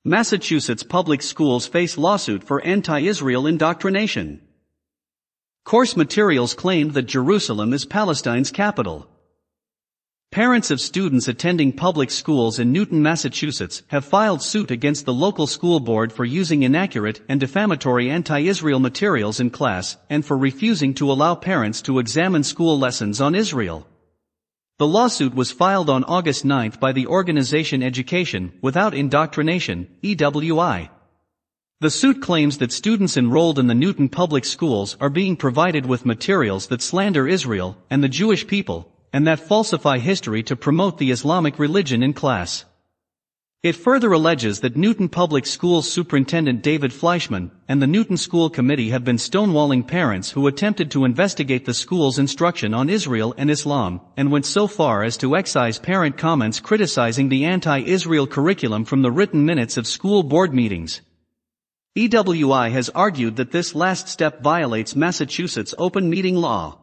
Massachusetts public schools face lawsuit for anti-Israel indoctrination. Course materials claimed that Jerusalem is Palestine's capital. Parents of students attending public schools in Newton, Massachusetts, have filed suit against the local school board for using inaccurate and defamatory anti-Israel materials in class, and for refusing to allow parents to examine school lessons on Israel. The lawsuit was filed on August 9 by the organization Education Without Indoctrination, EWI. The suit claims that students enrolled in the Newton public schools are being provided with materials that slander Israel and the Jewish people, and that falsify history to promote the Islamic religion in class. It further alleges that Newton Public Schools Superintendent David Fleischman and the Newton School Committee have been stonewalling parents who attempted to investigate the school's instruction on Israel and Islam, and went so far as to excise parent comments criticizing the anti-Israel curriculum from the written minutes of school board meetings. EWI has argued that this last step violates Massachusetts open meeting law.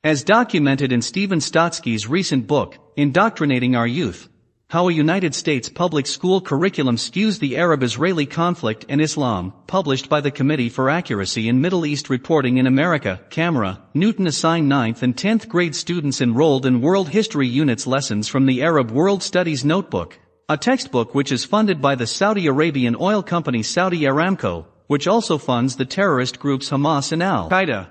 As documented in Stephen Stotsky's recent book, Indoctrinating Our Youth, How a United States Public School Curriculum Skews the Arab-Israeli Conflict and Islam, published by the Committee for Accuracy in Middle East Reporting in America, CAMERA, Newton assigned 9th and 10th grade students enrolled in World History Units lessons from the Arab World Studies Notebook, a textbook which is funded by the Saudi Arabian oil company Saudi Aramco, which also funds the terrorist groups Hamas and Al-Qaeda.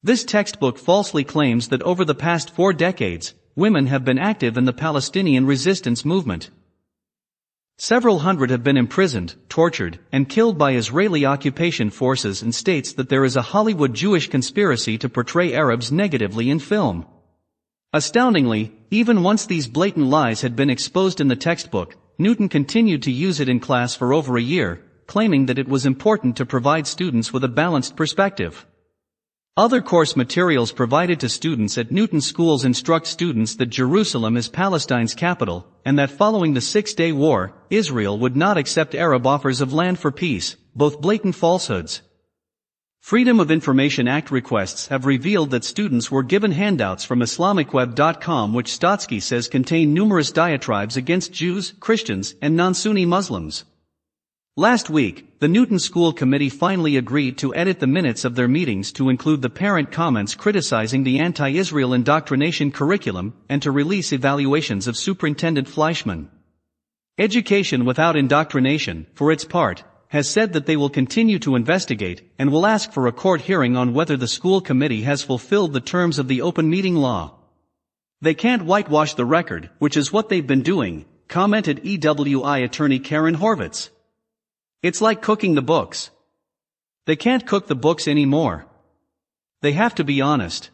This textbook falsely claims that over the past 4 decades, women have been active in the Palestinian resistance movement. Several hundred have been imprisoned, tortured, and killed by Israeli occupation forces, and states that there is a Hollywood Jewish conspiracy to portray Arabs negatively in film. Astoundingly, even once these blatant lies had been exposed in the textbook, Newton continued to use it in class for over a year, claiming that it was important to provide students with a balanced perspective. Other course materials provided to students at Newton schools instruct students that Jerusalem is Palestine's capital, and that following the Six-Day War, Israel would not accept Arab offers of land for peace, both blatant falsehoods. Freedom of Information Act requests have revealed that students were given handouts from IslamicWeb.com which Stotsky says contain numerous diatribes against Jews, Christians, and non-Sunni Muslims. Last week, the Newton School Committee finally agreed to edit the minutes of their meetings to include the parent comments criticizing the anti-Israel indoctrination curriculum and to release evaluations of Superintendent Fleischman. Education Without Indoctrination, for its part, has said that they will continue to investigate and will ask for a court hearing on whether the school committee has fulfilled the terms of the open meeting law. They can't whitewash the record, which is what they've been doing, commented EWI attorney Karen Horvitz. It's like cooking the books. They can't cook the books anymore. They have to be honest.